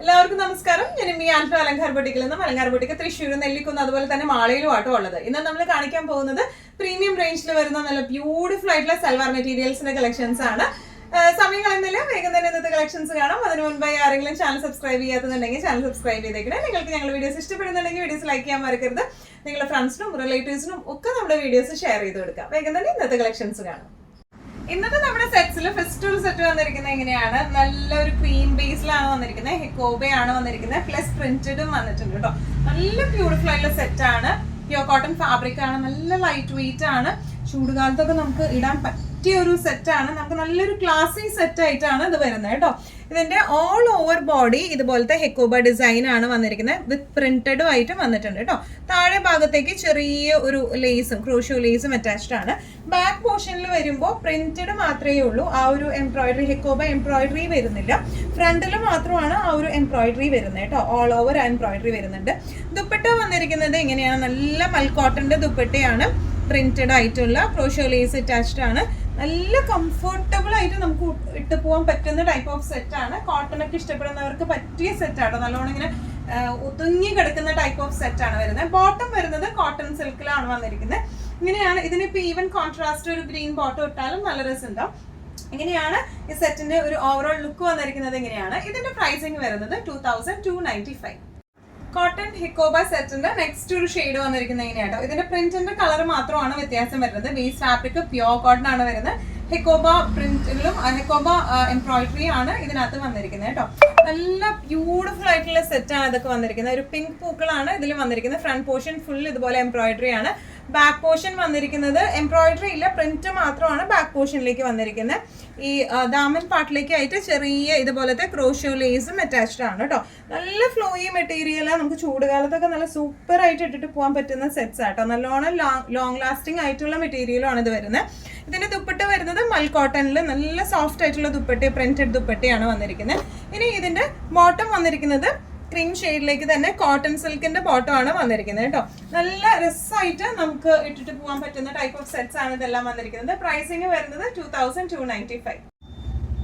എല്ലാവർക്കും നമസ്കാരം. ഞാൻ ഇമ്മി ആൽഫ അലങ്കാർ ബൊട്ടിക്കിൽ നിന്നും അലങ്കാർ ബൊട്ടിക്ക് തൃശ്ശൂർ നെല്ലിക്കുന്ന് അതുപോലെ തന്നെ മാളയിലും ആട്ടോ ഉള്ളത്. ഇന്ന് നമ്മൾ കാണിക്കാൻ പോകുന്നത് പ്രീമിയം റേഞ്ചിൽ വരുന്ന നല്ല ബ്യൂട്ടിഫുൾ ആയിട്ടുള്ള സൽവാർ മെറ്റീരിയൽസിന്റെ കളക്ഷൻസ് ആണ്. സമയം കളയുന്നില്ല, വേഗം തന്നെ ഇന്നത്തെ കളക്ഷൻസ് കാണാം. അതിന് മുൻപായി ആരെങ്കിലും ചാനൽ സബ്സ്ക്രൈബ് ചെയ്യാത്തുണ്ടെങ്കിൽ ചാനൽ സബ്സ്ക്രൈബ് ചെയ്തേക്കണേ. നിങ്ങൾക്ക് ഞങ്ങളുടെ വീഡിയോസ് ഇഷ്ടപ്പെടുന്നുണ്ടെങ്കിൽ വീഡിയോസ് ലൈക്ക് ചെയ്യാൻ മറക്കരുത്. നിങ്ങളുടെ ഫ്രണ്ട്സിനും റിലേറ്റീവ്സിനും ഒക്കെ നമ്മുടെ വീഡിയോസ് ഷെയർ ചെയ്ത് കൊടുക്കാം. വേഗം തന്നെ ഇന്നത്തെ കളക്ഷൻസ് കാണാം. ഇന്നത്തെ നമ്മുടെ സെറ്റ്സിൽ ഫസ്റ്റ് ഒരു സെറ്റ് വന്നിരിക്കുന്നത് എങ്ങനെയാണ്, നല്ലൊരു ക്രീം ബേസിലാണ് വന്നിരിക്കുന്നത്, ഹെക്കോബയാണ് വന്നിരിക്കുന്നത്, പ്ലസ് പ്രിന്റഡും വന്നിട്ടുണ്ട് കേട്ടോ. നല്ല ബ്യൂട്ടിഫുൾ ആയിട്ടുള്ള സെറ്റ് ആണ്. പ്യൂർ കോട്ടൺ ഫാബ്രിക് ആണ്, നല്ല ലൈറ്റ് വെയിറ്റ് ആണ്. ചൂടുകാലത്തൊക്കെ നമുക്ക് ഇടാൻ പറ്റിയ ഒരു സെറ്റ് ആണ്. നമുക്ക് നല്ലൊരു ക്ലാസി സെറ്റ് ആയിട്ടാണ് ഇത് വരുന്നത് കേട്ടോ. ഇതിന്റെ ഓൾ ഓവർ ബോഡി ഇതുപോലത്തെ ഹെക്കോബ ഡിസൈൻ ആണ് വന്നിരിക്കുന്നത്, വിത്ത് പ്രിന്റഡും ആയിട്ട് വന്നിട്ടുണ്ട് കേട്ടോ. താഴെ ഭാഗത്തേക്ക് ചെറിയ ഒരു ലേസും ക്രോഷ്യോ ലേസും അറ്റാച്ച്ഡ് ആണ്. ബാക്ക് പോർഷനിൽ വരുമ്പോൾ പ്രിന്റഡ് മാത്രമേ ഉള്ളൂ, ആ ഒരു എംബ്രോയിഡറി ഹെക്കോബ എംബ്രോയിഡറി വരുന്നില്ല. ഫ്രണ്ടിൽ മാത്രമാണ് ആ ഒരു എംബ്രോയിഡറി വരുന്നത് കേട്ടോ. ഓൾ ഓവർ എംബ്രോയിഡറി വരുന്നുണ്ട്. ദുപ്പട്ട വന്നിരിക്കുന്നത് ഇങ്ങനെയാണ്, നല്ല മൽക്കോട്ടന്റെ ദുപ്പട്ടയാണ്, പ്രിന്റഡ് ആയിട്ടുള്ള ക്രോഷ്യോ ലേസ് അറ്റാച്ച്ഡ് ആണ്. നല്ല കംഫർട്ടബിൾ ആയിട്ട് നമുക്ക് ഇട്ട് പോകാൻ പറ്റുന്ന ടൈപ്പ് ഓഫ് സെറ്റ് ആണ്. കോട്ടൺ ഒക്കെ ഇഷ്ടപ്പെടുന്നവർക്ക് പറ്റിയ സെറ്റ് ആട്ടോ. നല്ലോണം ഇങ്ങനെ ഒതുങ്ങി കിടക്കുന്ന ടൈപ്പ് ഓഫ് സെറ്റ് ആണ് വരുന്നത്. ബോട്ടം വരുന്നത് കോട്ടൺ സിൽക്കിലാണ് വന്നിരിക്കുന്നത്. ഇങ്ങനെയാണ്. ഇതിനിപ്പോ ഈവൻ കോൺട്രാസ്റ്റ് ഒരു ഗ്രീൻ ബോട്ടം ഇട്ടാലും നല്ല രസമുണ്ടാവും. ഇങ്ങനെയാണ് ഈ സെറ്റിന്റെ ഒരു ഓവറോൾ ലുക്ക് വന്നിരിക്കുന്നത്. ഇങ്ങനെയാണ് ഇതിന്റെ പ്രൈസിങ് വരുന്നത് 2295. കോട്ടൺ ഹിക്കോബ സെറ്റിന്റെ നെക്സ്റ്റ് ഒരു ഷെയ്ഡ് വന്നിരിക്കുന്നത് എങ്ങനെയാട്ടോ. ഇതിന്റെ പ്രിന്റിന്റെ കളർ മാത്രമാണ് വ്യത്യാസം വരുന്നത്. ബേസ് ഫാബ്രിക് പ്യോർ കോട്ടൺ ആണ് വരുന്നത്. ഹെക്കോബ പ്രിന്റുകളും ഹെക്കോബ എംബ്രോയിഡറി ആണ് ഇതിനകത്ത് വന്നിരിക്കുന്നത് കേട്ടോ. നല്ല ബ്യൂട്ടിഫുൾ ആയിട്ടുള്ള സെറ്റ് ആണ് ഇതൊക്കെ വന്നിരിക്കുന്നത്. ഒരു പിങ്ക് പൂക്കളാണ് ഇതിൽ വന്നിരിക്കുന്നത്. ഫ്രണ്ട് പോർഷൻ ഫുൾ ഇതുപോലെ എംബ്രോയിഡറി ആണ്. ബാക്ക് പോർഷൻ വന്നിരിക്കുന്നത് എംബ്രോയിഡറി ഇല്ല, പ്രിന്റ് മാത്രമാണ് ബാക്ക് പോർഷനിലേക്ക് വന്നിരിക്കുന്നത്. ഈ ദാമൻ പാർട്ടിലേക്ക് ആയിട്ട് ചെറിയ ഇതുപോലത്തെ ക്രോഷ്യോ ലേസും അറ്റാച്ച്ഡ് ആണ് കേട്ടോ. നല്ല ഫ്ലോയി മെറ്റീരിയൽ, നമുക്ക് ചൂടുകാലത്തൊക്കെ നല്ല സൂപ്പർ ആയിട്ട് ഇട്ടിട്ട് പോകാൻ പറ്റുന്ന സെറ്റ്സ് ആട്ടോ. നല്ലോണം ലോങ് ലാസ്റ്റിംഗ് ആയിട്ടുള്ള മെറ്റീരിയലാണ് ഇത് വരുന്നത്. ഇതിന്റെ ദുപ്പട്ട വരുന്നത് മൽ കോട്ടണിൽ നല്ല സോഫ്റ്റ് ആയിട്ടുള്ള ദുപ്പട്ട, പ്രിന്റഡ് ദുപ്പട്ടയാണ് വന്നിരിക്കുന്നത്. ഇനി ഇതിന്റെ ബോട്ടം വന്നിരിക്കുന്നത് ക്രീം ഷെയ്ഡിലേക്ക് തന്നെ കോട്ടൺ സിൽക്കിന്റെ ബോട്ടം ആണ് വന്നിരിക്കുന്നത് കേട്ടോ. നല്ല രസമായിട്ട് നമുക്ക് ഇട്ടിട്ട് പോകാൻ പറ്റുന്ന ടൈപ്പ് ഓഫ് സെറ്റ്സ് ആണ് ഇതെല്ലാം വന്നിരിക്കുന്നത്. പ്രൈസിങ് വരുന്നത് 2295.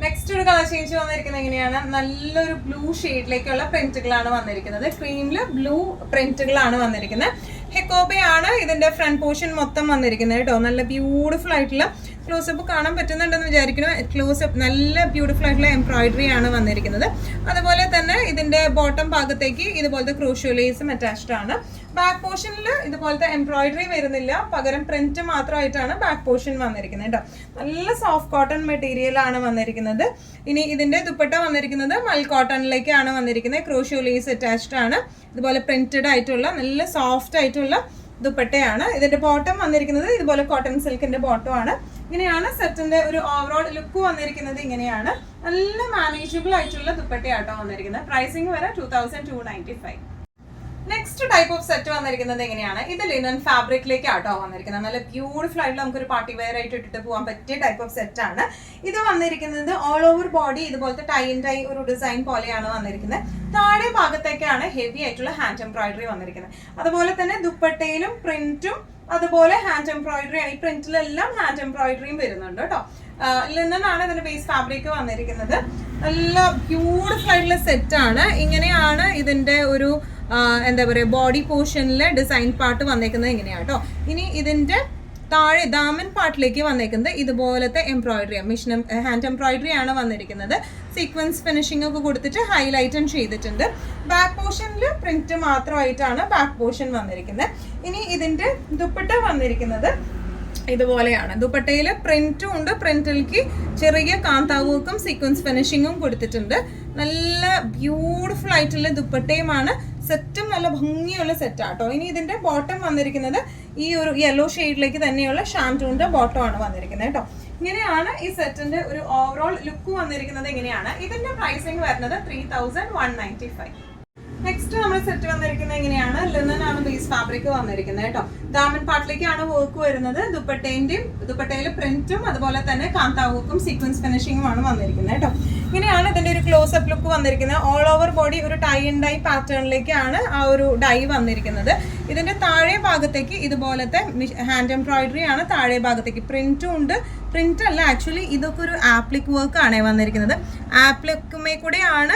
നെക്സ്റ്റ് ഒരു കളർ ചേഞ്ച് വന്നിരിക്കുന്നത് എങ്ങനെയാണ്, നല്ലൊരു ബ്ലൂ ഷെയ്ഡിലേക്കുള്ള പ്രിന്റുകളാണ് വന്നിരിക്കുന്നത്. ക്രീമില് ബ്ലൂ പ്രിന്റുകളാണ് വന്നിരിക്കുന്നത്. ഹെക്കോബയാണ് ഇതിന്റെ ഫ്രണ്ട് പോർഷൻ മൊത്തം വന്നിരിക്കുന്നത് കേട്ടോ. നല്ല ബ്യൂട്ടിഫുൾ ആയിട്ടുള്ള ക്ലോസപ്പ് കാണാൻ പറ്റുന്നുണ്ടെന്ന് വിചാരിക്കുന്നു. ക്ലോസപ്പ് നല്ല ബ്യൂട്ടിഫുൾ ആയിട്ടുള്ള എംബ്രോയിഡറി ആണ് വന്നിരിക്കുന്നത്. അതുപോലെ തന്നെ ഇതിന്റെ ബോട്ടം ഭാഗത്തേക്ക് ഇതുപോലത്തെ ക്രോഷ്യോ ലേസും അറ്റാച്ച്ഡ് ആണ്. ബാക്ക് പോർഷനിൽ ഇതുപോലത്തെ എംബ്രോയിഡറി വരുന്നില്ല, പകരം പ്രിന്റ് മാത്രമായിട്ടാണ് ബാക്ക് പോർഷൻ വന്നിരിക്കുന്നത് കേട്ടോ. നല്ല സോഫ്റ്റ് കോട്ടൺ മെറ്റീരിയൽ ആണ് വന്നിരിക്കുന്നത്. ഇനി ഇതിന്റെ ദുപ്പട്ട വന്നിരിക്കുന്നത് മൽ കോട്ടണിലേക്കാണ് വന്നിരിക്കുന്നത്. ക്രോഷ്യോ ലേസ് അറ്റാച്ച്ഡ് ആണ്. ഇതുപോലെ പ്രിന്റഡ് ആയിട്ടുള്ള നല്ല സോഫ്റ്റ് ആയിട്ടുള്ള ദുപ്പട്ടയാണ്. ഇതിന്റെ ബോട്ടം വന്നിരിക്കുന്നത് ഇതുപോലെ കോട്ടൺ സിൽക്കിന്റെ ബോട്ടം ആണ്. ഇങ്ങനെയാണ് സെറ്റിന്റെ ഒരു ഓവറോൾ ലുക്ക് വന്നിരിക്കുന്നത്. ഇങ്ങനെയാണ് നല്ല മാനേജബിൾ ആയിട്ടുള്ള ദുപ്പട്ടയാട്ടോ വന്നിരിക്കുന്നത്. പ്രൈസിങ് വരെ 2295. നെക്സ്റ്റ് ടൈപ്പ് ഓഫ് സെറ്റ് വന്നിരിക്കുന്നത് എങ്ങനെയാണ്, ഇത് ലിനൻ ഫാബ്രിക്കിലേക്ക് ആട്ടോ വന്നിരിക്കുന്നത്. നല്ല ബ്യൂട്ടിഫുൾ ആയിട്ട് നമുക്കൊരു പാർട്ടി വെയർ ആയിട്ട് ഇട്ടിട്ട് പോകാൻ പറ്റിയ ടൈപ്പ് ഓഫ് സെറ്റ് ആണ് ഇത് വന്നിരിക്കുന്നത്. ഓൾ ഓവർ ബോഡി ഇതുപോലത്തെ ടൈ ആൻഡ് ടൈ ഒരു ഡിസൈൻ പോലെയാണ് വന്നിരിക്കുന്നത്. താഴെ ഭാഗത്തേക്കാണ് ഹെവി ആയിട്ടുള്ള ഹാൻഡ് എംബ്രോയിഡറി വന്നിരിക്കുന്നത്. അതുപോലെ തന്നെ ദുപ്പട്ടയിലും പ്രിന്റും അതുപോലെ ഹാൻഡ് എംബ്രോയിഡറി ആണ്. ഈ പ്രിന്റിലെല്ലാം ഹാൻഡ് എംബ്രോയിഡറിയും വരുന്നുണ്ട് കേട്ടോ. ലിനൻ ആണ് ഇതിന്റെ ബേസ് ഫാബ്രിക് വന്നിരിക്കുന്നത്. നല്ല ബ്യൂട്ടിഫുൾ ആയിട്ടുള്ള സെറ്റ് ആണ്. ഇങ്ങനെയാണ് ഇതിന്റെ ഒരു എന്താ പറയുക ബോഡി പോർഷനിലെ ഡിസൈൻ പാർട്ട് വന്നേക്കുന്നത് ഇങ്ങനെയാണ് കേട്ടോ. ഇനി ഇതിന്റെ താഴെ ദാമൻ പാർട്ടിലേക്ക് വന്നേക്കുന്നത് ഇതുപോലത്തെ എംബ്രോയിഡറി, മിഷൻ ഹാൻഡ് എംബ്രോയിഡറി ആണ് വന്നിരിക്കുന്നത്. സീക്വൻസ് ഫിനിഷിംഗ് ഒക്കെ കൊടുത്തിട്ട് ഹൈലൈറ്റും ചെയ്തിട്ടുണ്ട്. ബാക്ക് പോർഷനിൽ പ്രിന്റ് മാത്രമായിട്ടാണ് ബാക്ക് പോർഷൻ വന്നിരിക്കുന്നത്. ഇനി ഇതിന്റെ ദുപ്പട്ട വന്നിരിക്കുന്നത് ഇതുപോലെയാണ്. ദുപ്പട്ടയിൽ പ്രിന്റും ഉണ്ട്, പ്രിന്റിലേക്ക് ചെറിയ കാന്താവുക്കും സീക്വൻസ് ഫിനിഷിങ്ങും കൊടുത്തിട്ടുണ്ട്. നല്ല ബ്യൂട്ടിഫുൾ ആയിട്ടുള്ള ദുപ്പട്ടയുമാണ്. സെറ്റും നല്ല ഭംഗിയുള്ള സെറ്റാട്ടോ. ഇനി ഇതിന്റെ ബോട്ടം വന്നിരിക്കുന്നത് ഈ ഒരു യെല്ലോ ഷെയ്ഡിലേക്ക് തന്നെയുള്ള ഷാംറ്റൂണിന്റെ ബോട്ടം ആണ് വന്നിരിക്കുന്നത് കേട്ടോ. ഇങ്ങനെയാണ് ഈ സെറ്റിന്റെ ഒരു ഓവറോൾ ലുക്ക് വന്നിരിക്കുന്നത്. ഇങ്ങനെയാണ് ഇതിന്റെ പ്രൈസിങ് വരുന്നത് 3195. നെക്സ്റ്റ് നമ്മൾ സെറ്റ് വന്നിരിക്കുന്നത് എങ്ങനെയാണ്, ലിനൻ ആണ് ബേസ് ഫാബ്രിക് വന്നിരിക്കുന്നത് കേട്ടോ. ദാമൻ പാർട്ടിലേക്കാണ് വർക്ക് വരുന്നത്. ദുപ്പട്ടയിൽ പ്രിന്റും അതുപോലെ തന്നെ കാന്താവുക്കും സീക്വൻസ് ഫിനിഷിംഗും ആണ് വന്നിരിക്കുന്നത് കേട്ടോ. ഇങ്ങനെയാണ് ഇതിന്റെ ഒരു ക്ലോസപ്പ് ലുക്ക് വന്നിരിക്കുന്നത്. ഓൾ ഓവർ ബോഡി ഒരു ടൈ ആൻഡ് ഡൈ പാറ്റേണിലേക്കാണ് ആ ഒരു ഡൈ വന്നിരിക്കുന്നത്. ഇതിന്റെ താഴെ ഭാഗത്തേക്ക് ഇതുപോലത്തെ ഹാൻഡ് എംബ്രോയിഡറി ആണ്. താഴെ ഭാഗത്തേക്ക് പ്രിന്റും ഉണ്ട്, പ്രിന്റ് അല്ല, ആക്ച്വലി ഇതൊക്കെ ഒരു ആപ്ലിക് വർക്ക് ആണ് വന്നിരിക്കുന്നത്. ആപ്ലിക്കുമേ കൂടെയാണ്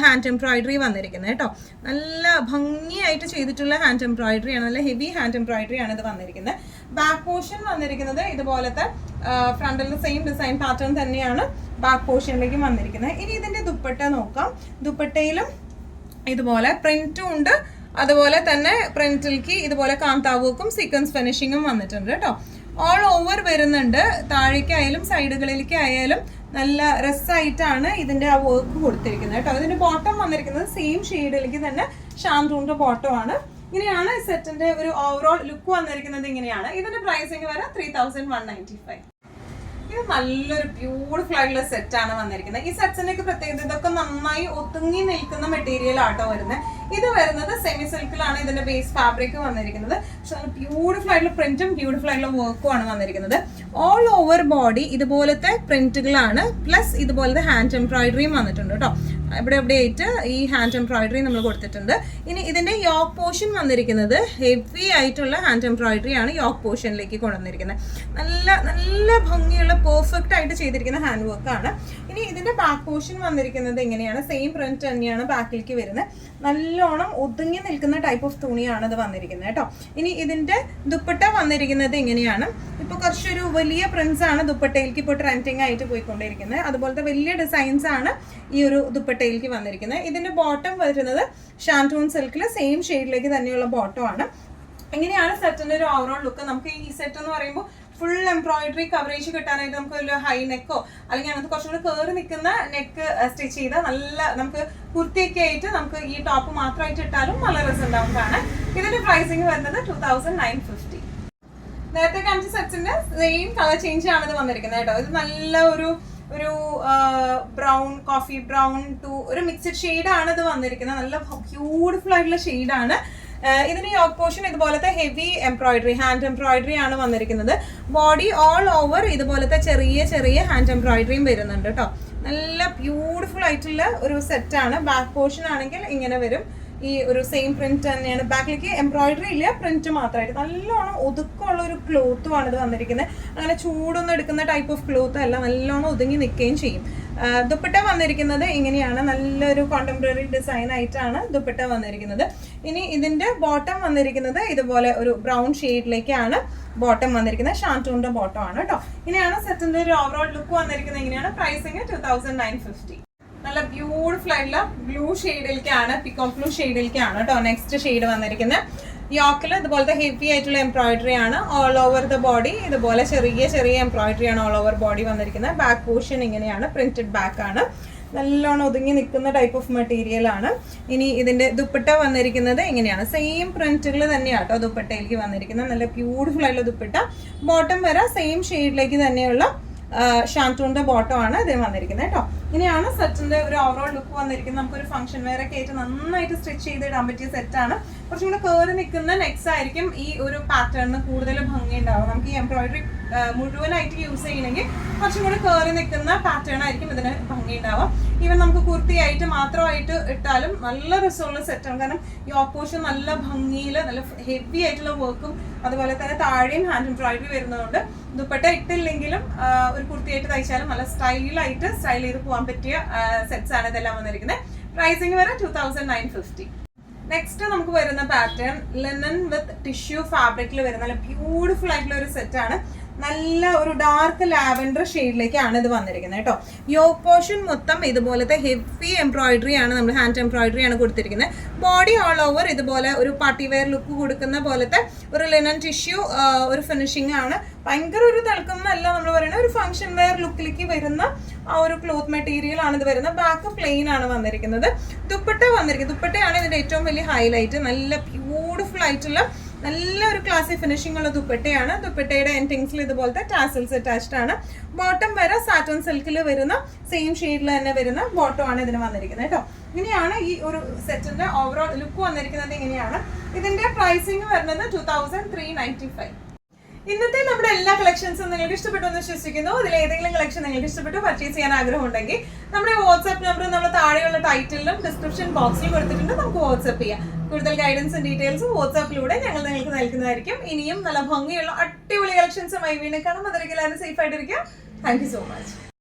ഹാൻഡ് എംബ്രോയിഡറി വന്നിരിക്കുന്നത് കേട്ടോ. നല്ല ഭംഗിയായിട്ട് ചെയ്തിട്ടുള്ള ഹാൻഡ് എംബ്രോയിഡറി ആണ്, നല്ല ഹെവി ഹാൻഡ് എംബ്രോയിഡറി ആണ് ഇത് വന്നിരിക്കുന്നത്. ബാക്ക് പോർഷൻ വന്നിരിക്കുന്നത് ഇതുപോലത്തെ ഫ്രണ്ടിലെ സെയിം ഡിസൈൻ പാറ്റേൺ തന്നെയാണ് ബാക്ക് പോർഷനിലേക്ക് വന്നിരിക്കുന്നത്. ഇനി ഇതിന്റെ ദുപ്പട്ട നോക്കാം. ദുപ്പട്ടയിലും ഇതുപോലെ പ്രിന്റും ഉണ്ട്, അതുപോലെ തന്നെ പ്രിന്റിലേക്ക് ഇതുപോലെ കാന്താവൂക്കും സീക്വൻസ് ഫിനിഷിങ്ങും വന്നിട്ടുണ്ട് കേട്ടോ. ഓൾ ഓവർ വരുന്നുണ്ട്, താഴേക്കായാലും സൈഡുകളിലേക്കായാലും നല്ല രസമായിട്ടാണ് ഇതിന്റെ ആ വർക്ക് കൊടുത്തിരിക്കുന്നത് കേട്ടോ. ഇതിന്റെ ബോട്ടം വന്നിരിക്കുന്നത് സെയിം ഷെയ്ഡിലേക്ക് തന്നെ ഷാൻഡൂണിന്റെ ബോട്ടം ആണ്. ഇങ്ങനെയാണ് സെറ്റിന്റെ ഒരു ഓവറോൾ ലുക്ക് വന്നിരിക്കുന്നത്. ഇങ്ങനെയാണ് ഇതിന്റെ പ്രൈസിങ് വരെ 3195. ഇത് നല്ലൊരു ബ്യൂട്ടിഫുൾ ആയിട്ടുള്ള സെറ്റ് ആണ് വന്നിരിക്കുന്നത്. ഈ സെറ്റ്സിന്റെ ഒക്കെ പ്രത്യേകത ഇതൊക്കെ നന്നായി ഒതുങ്ങി നിൽക്കുന്ന മെറ്റീരിയൽ ആട്ടോ വരുന്നത്. ഇത് വരുന്നത് സെമി സിൽക്കിലാണ് ഇതിന്റെ ബേസ് ഫാബ്രിക് വന്നിരിക്കുന്നത്. പക്ഷെ ബ്യൂട്ടിഫുൾ ആയിട്ടുള്ള പ്രിന്റും ബ്യൂട്ടിഫുൾ ആയിട്ടുള്ള വർക്കും ആണ് വന്നിരിക്കുന്നത്. ഓൾ ഓവർ ബോഡി ഇതുപോലത്തെ പ്രിന്റുകളാണ്, പ്ലസ് ഇതുപോലത്തെ ഹാൻഡ് എംബ്രോയിഡറിയും വന്നിട്ടുണ്ട് കേട്ടോ. ഇവിടെ എവിടെയായിട്ട് ഈ ഹാൻഡ് എംബ്രോയിഡറി നമ്മൾ കൊടുത്തിട്ടുണ്ട്. ഇനി ഇതിന്റെ യോക്ക് പോർഷൻ വന്നിരിക്കുന്നത് ഹെവി ആയിട്ടുള്ള ഹാൻഡ് എംബ്രോയിഡറി ആണ് യോക്ക് പോർഷനിലേക്ക് കൊണ്ടുവന്നിരിക്കുന്നത്. നല്ല നല്ല ഭംഗിയുള്ള പെർഫെക്റ്റ് ആയിട്ട് ചെയ്തിരിക്കുന്ന ഹാൻഡ് വർക്ക് ആണ്. ഇനി ഇതിന്റെ ബാക്ക് പോർഷൻ വന്നിരിക്കുന്നത് എങ്ങനെയാണ്, സെയിം പ്രിന്റ് തന്നെയാണ് ബാക്കിലേക്ക് വരുന്നത്. നല്ലോണം ഒതുങ്ങി നിൽക്കുന്ന ടൈപ്പ് ഓഫ് തുണിയാണ് ഇത് വന്നിരിക്കുന്നത് കേട്ടോ. ഇനി ഇതിന്റെ ദുപ്പട്ട വന്നിരിക്കുന്നത് എങ്ങനെയാണ്, ഇപ്പൊ കുറച്ചൊരു വലിയ പ്രിന്റ്സ് ആണ് ദുപ്പട്ടയിലേക്ക് ഇപ്പോൾ ട്രെൻഡിങ് ആയിട്ട് പോയിക്കൊണ്ടിരിക്കുന്നത്. അതുപോലത്തെ വലിയ ഡിസൈൻസ് ആണ് ഈ ഒരു ദുപ്പട്ടയിലേക്ക് വന്നിരിക്കുന്നത്. ഇതിന്റെ ബോട്ടം വരുന്നത് ഷാൻറ്റൂൺ സിൽക്കിൽ സെയിം ഷെയ്ഡിലേക്ക് തന്നെയുള്ള ബോട്ടം ആണ്. ഇങ്ങനെയാണ് സെറ്റിന്റെ ഒരു ഓവറോൾ ലുക്ക്. നമുക്ക് ഈ സെറ്റ് എന്ന് പറയുമ്പോൾ ഫുൾ എംബ്രോയിഡറി കവറേജ് കിട്ടാനായിട്ട് നമുക്ക് ഒരു ഹൈ നെക്കോ അല്ലെങ്കിൽ അങ്ങനത്തെ കുറച്ചുകൂടി കയറി നിൽക്കുന്ന നെക്ക് സ്റ്റിച്ച് ചെയ്താൽ നല്ല നമുക്ക് കുർത്തിയൊക്കെ ആയിട്ട് നമുക്ക് ഈ ടോപ്പ് മാത്രമായിട്ട് ഇട്ടാലും നല്ല രസം ഉണ്ടാവുന്നതാണ്. ഇതിന്റെ പ്രൈസിങ് വരുന്നത് 2950. നേരത്തെ കാണിച്ച സെറ്റ്സിന്റെ സെയിം കളർ ചേഞ്ച് ആണ് ഇത് വന്നിരിക്കുന്നത് കേട്ടോ. ഇത് നല്ല ഒരു ബ്രൗൺ, കോഫി ബ്രൗൺ ടു ഒരു മിക്സഡ് ഷെയ്ഡ് ആണ് ഇത് വന്നിരിക്കുന്നത്. നല്ല ബ്യൂട്ടിഫുൾ ആയിട്ടുള്ള ഷെയ്ഡാണ്. ഇതിന് യോക്ക് പോർഷൻ ഇതുപോലത്തെ ഹെവി എംബ്രോയിഡറി, ഹാൻഡ് എംബ്രോയിഡറി ആണ് വന്നിരിക്കുന്നത്. ബോഡി ഓൾ ഓവർ ഇതുപോലത്തെ ചെറിയ ചെറിയ ഹാൻഡ് എംബ്രോയിഡറിയും വരുന്നുണ്ട് കേട്ടോ. നല്ല ബ്യൂട്ടിഫുൾ ആയിട്ടുള്ള ഒരു സെറ്റാണ്. ബാക്ക് പോർഷൻ ആണെങ്കിൽ ഇങ്ങനെ വരും. ഈ ഒരു സെയിം പ്രിന്റ് തന്നെയാണ്. ബാക്കിലേക്ക് എംബ്രോയിഡറി ഇല്ല, പ്രിന്റ് മാത്രമായിട്ട് നല്ലോണം ഒതുക്കമുള്ള ഒരു ക്ലോത്തും ആണ് ഇത് വന്നിരിക്കുന്നത്. അങ്ങനെ ചൂടൊന്നും എടുക്കുന്ന ടൈപ്പ് ഓഫ് ക്ലോത്ത് അല്ല, നല്ലോണം ഒതുങ്ങി നിൽക്കുകയും ചെയ്യും. ദുപ്പട്ട വന്നിരിക്കുന്നത് ഇങ്ങനെയാണ്, നല്ലൊരു കോണ്ടംപററി ഡിസൈൻ ആയിട്ടാണ് ദുപ്പട്ട വന്നിരിക്കുന്നത്. ഇനി ഇതിന്റെ ബോട്ടം വന്നിരിക്കുന്നത് ഇതുപോലെ ഒരു ബ്രൗൺ ഷെയ്ഡിലേക്കാണ് ബോട്ടം വന്നിരിക്കുന്നത്. ഷാൻറ്റൂണിന്റെ ബോട്ടം ആണ് കേട്ടോ. ഇങ്ങനെയാണ് സെറ്റിന്റെ ഒരു ഓവറോൾ ലുക്ക് വന്നിരിക്കുന്നത്. ഇങ്ങനെയാണ് പ്രൈസിങ് 2950. നല്ല ബ്യൂട്ടിഫുൾ ആയിട്ടുള്ള ബ്ലൂ ഷെയ്ഡിലേക്കാണ്, പിക്കോക്ക് ബ്ലൂ ഷെയ്ഡിലേക്കാണ് കേട്ടോ നെക്സ്റ്റ് ഷെയ്ഡ് വന്നിരിക്കുന്നത്. യോക്കിൽ ഇതുപോലത്തെ ഹെവി ആയിട്ടുള്ള എംബ്രോയിഡറി ആണ്. ഓൾ ഓവർ ദ ബോഡി ഇതുപോലെ ചെറിയ ചെറിയ എംബ്രോയിഡറി ആണ് ഓൾ ഓവർ ബോഡി വന്നിരിക്കുന്നത്. ബാക്ക് പോർഷൻ ഇങ്ങനെയാണ്, പ്രിന്റഡ് ബാക്ക് ആണ്. നല്ലോണം ഒതുങ്ങി നിൽക്കുന്ന ടൈപ്പ് ഓഫ് മെറ്റീരിയൽ ആണ്. ഇനി ഇതിന്റെ ദുപ്പട്ട വന്നിരിക്കുന്നത് ഇങ്ങനെയാണ്, സെയിം പ്രിന്റുകൾ തന്നെയാണ് കേട്ടോ ദുപ്പട്ടയിലേക്ക് വന്നിരിക്കുന്നത്. നല്ല ബ്യൂട്ടിഫുൾ ആയിട്ടുള്ള ദുപ്പട്ട. ബോട്ടം വരെ സെയിം ഷെയ്ഡിലേക്ക് തന്നെയുള്ള ഷാൻറ്റൂണിന്റെ ബോട്ടം ആണ് ഇതിന് വന്നിരിക്കുന്നത് കേട്ടോ. ഇങ്ങനെയാണ് സെറ്റിന്റെ ഒരു ഓവറോൾ ലുക്ക് വന്നിരിക്കുന്നത്. നമുക്കൊരു ഫംഗ്ഷൻ വെയർ ഒക്കെ ആയിട്ട് നന്നായിട്ട് സ്റ്റിച്ച് ചെയ്തിടാൻ പറ്റിയ സെറ്റാണ്. കുറച്ചും കൂടെ കയറി നിൽക്കുന്ന നെക്സ് ആയിരിക്കും ഈ ഒരു പാറ്റേണിന് കൂടുതൽ ഭംഗി ഉണ്ടാവും. നമുക്ക് ഈ എംബ്രോയിഡറി മുഴുവനായിട്ട് യൂസ് ചെയ്യണമെങ്കിൽ കുറച്ചും കൂടെ കയറി നിൽക്കുന്ന പാറ്റേൺ ആയിരിക്കും ഇതിന് ഭംഗി ഉണ്ടാവാം. ഈവൻ നമുക്ക് കുർത്തിയായിട്ട് മാത്രമായിട്ട് ഇട്ടാലും നല്ല രസമുള്ള സെറ്റാണ്. കാരണം ഈ ഓപ്പോഷൻ നല്ല ഭംഗിയിൽ നല്ല ഹെവി ആയിട്ടുള്ള വർക്കും അതുപോലെ തന്നെ താഴെയും ഹാൻഡ് എംബ്രോയിഡറി വരുന്നതുകൊണ്ട് ദുപ്പട്ട ഇട്ടില്ലെങ്കിലും ഒരു കുർത്തിയായിട്ട് തയ്ച്ചാലും നല്ല സ്റ്റൈൽ ചെയ്ത് പോകാൻ പറ്റിയ സെറ്റ്സ് ആണ് ഇതെല്ലാം വന്നിരിക്കുന്നത്. പ്രൈസിങ് വരെ 2950. നെക്സ്റ്റ് നമുക്ക് വരുന്ന പാറ്റേൺ ലിനൻ വിത്ത് ടിഷ്യൂ ഫാബ്രിക്കിൽ വരുന്ന നല്ല ബ്യൂട്ടിഫുൾ ആയിട്ടുള്ള ഒരു സെറ്റ് ആണ്. നല്ല ഒരു ഡാർക്ക് ലാവൻഡർ ഷെയ്ഡിലേക്കാണ് ഇത് വന്നിരിക്കുന്നത് കേട്ടോ. യോക്ക് പോർഷൻ മൊത്തം ഇതുപോലത്തെ ഹെവി എംബ്രോയിഡറി ആണ്, നമ്മൾ ഹാൻഡ് എംബ്രോയിഡറി ആണ് കൊടുത്തിരിക്കുന്നത്. ബോഡി ഓൾ ഓവർ ഇതുപോലെ ഒരു പാർട്ടി വെയർ ലുക്ക് കൊടുക്കുന്ന പോലത്തെ ഒരു ലിനൻ ടിഷ്യൂ ഒരു ഫിനിഷിംഗ് ആണ്. ഭയങ്കര ഒരു തിളക്കുന്നല്ല, നമ്മൾ പറയുന്നത് ഒരു ഫംഗ്ഷൻ വെയർ ലുക്കിലേക്ക് വരുന്ന ആ ഒരു ക്ലോത്ത് മെറ്റീരിയൽ ആണ് ഇത് വരുന്നത്. ബാക്ക് പ്ലെയിൻ ആണ് വന്നിരിക്കുന്നത്. ദുപ്പട്ട വന്നിരിക്കുന്നത്, ദുപ്പട്ടയാണ് ഇതിന്റെ ഏറ്റവും വലിയ ഹൈലൈറ്റ്. നല്ല ബ്യൂട്ടിഫുൾ ആയിട്ടുള്ള നല്ലൊരു ക്ലാസി ഫിനിഷിംഗ് ഉള്ള ദുപ്പട്ടയാണ്. ദുപ്പട്ടയുടെ എൻഡിങ്സിൽ ഇതുപോലത്തെ ടാസൽസ് അറ്റാച്ച്ഡ് ആണ്. ബോട്ടം വരെ സാറ്റൻ സിൽക്കിൽ വരുന്ന സെയിം ഷെയ്ഡിൽ തന്നെ വരുന്ന ബോട്ടം ആണ് ഇതിന് വന്നിരിക്കുന്നത് കേട്ടോ. ഇങ്ങനെയാണ് ഈ ഒരു സെറ്റിന്റെ ഓവറോൾ ലുക്ക് വന്നിരിക്കുന്നത്. ഇങ്ങനെയാണ് ഇതിന്റെ പ്രൈസിങ് വരുന്നത് 2395. ഇന്നത്തെ നമ്മുടെ എല്ലാ കളക്ഷൻസും നിങ്ങൾക്ക് ഇഷ്ടപ്പെട്ടു എന്ന് വിശ്വസിക്കുന്നു. ഇതിൽ ഏതെങ്കിലും കളക്ഷൻ നിങ്ങൾക്ക് ഇഷ്ടപ്പെട്ടു പർച്ചേസ് ചെയ്യാൻ ആഗ്രഹം ഉണ്ടെങ്കിൽ നമ്മുടെ വാട്സ്ആപ്പ് നമ്പർ നമ്മൾ താഴെയുള്ള ടൈറ്റിലും ഡിസ്ക്രിപ്ഷൻ ബോക്സിൽ കൊടുത്തിട്ടുണ്ട്. നമുക്ക് വാട്സ്ആപ്പ് ചെയ്യാം. കൂടുതൽ ഗൈഡൻസും ഡീറ്റെയിൽസും വാട്സ്ആപ്പിലൂടെ ഞങ്ങൾ നിങ്ങൾക്ക് നൽകുന്നതായിരിക്കും. ഇനിയും നല്ല ഭംഗിയുള്ള അടിപൊളി കളക്ഷൻസുമായി വീണ്ടും കാണാം. അതൊരിക്കലും സേഫ് ആയിട്ടിരിക്കാം. Thank you so much.